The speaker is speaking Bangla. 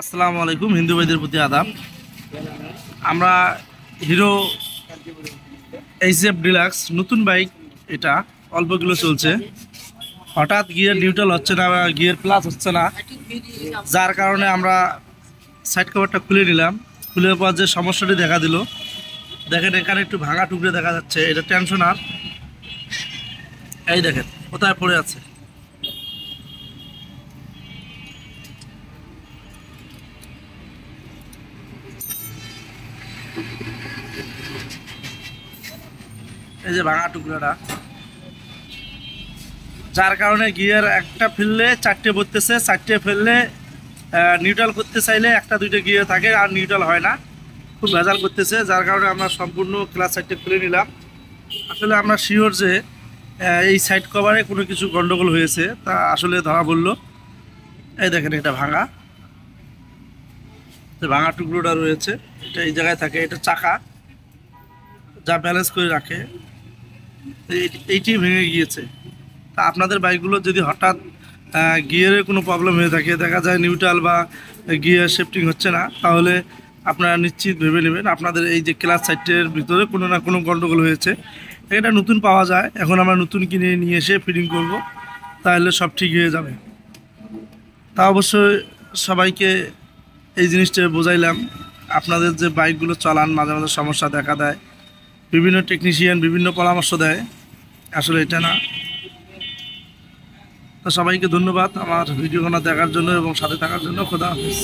আসসালামু আলাইকুম। হিন্দু ভাইদের প্রতি আদাব। আমরা হিরো এইচএফ ডিলাক্স নতুন বাইক, এটা অল্প কিলো চলছে। হঠাৎ গিয়ার নিউট্রাল হচ্ছে না, গিয়ার প্লাস হচ্ছে না, যার কারণে আমরা সাইড কভারটা খুলে নিলাম। খুলে পর যে সমস্যাটি দেখা দিল, দেখেন এখানে একটু ভাঙা টুকরে দেখা যাচ্ছে। এটা টেনশনার, এই দেখেন কোথায় পড়ে আছে। এই যে ভাঙা টুকরাটা, যার কারণে গিয়ার একটা ফেললে চারটে পড়তেছে, চারটে ফেললে নিউট্রাল করতে চাইলে একটা দুইটা গিয়ার থাকে আর নিউট্রাল হয় না, খুব ভেজাল করতেছে। যার কারণে আমরা সম্পূর্ণ ক্লাস সাইডটা খুলে নিলাম। আসলে আমরা শিওর যে এই সাইড কভারে কোনো কিছু গন্ডগোল হয়েছে, তা আসলে ধরা পড়লো। এই দেখেন এটা ভাঙা, যে ভাঙা টুকরোটা রয়েছে এটা এই জায়গায় থাকে। এটা চাকা যা ব্যালেন্স করে রাখে, এইটি ভেঙে গিয়েছে। তা আপনাদের বাইকগুলো যদি হঠাৎ গিয়ারের কোনো প্রবলেম হয়ে থাকে, দেখা যায় নিউট্রাল বা গিয়ার শিফটিং হচ্ছে না, তাহলে আপনারা নিশ্চিত ভেবে নেবেন আপনাদের এই যে ক্লাচ সাইটের ভিতরে কোনো না কোনো গন্ডগোল হয়েছে। এটা নতুন পাওয়া যায়, এখন আমরা নতুন কিনে নিয়ে এসে ফিটিং করব, তাহলে সব ঠিক হয়ে যাবে। তা অবশ্যই সবাইকে এই জিনিসটা বোঝাইলাম। আপনাদের যে বাইকগুলো চালান, মাঝে মাঝে সমস্যা দেখা দেয়, বিভিন্ন টেকনিশিয়ান বিভিন্ন পরামর্শ দেয়, আসলে এটা না। তো সবাইকে ধন্যবাদ আমার ভিডিওগুলো দেখার জন্য এবং সাথে থাকার জন্য। খোদা হাফেজ।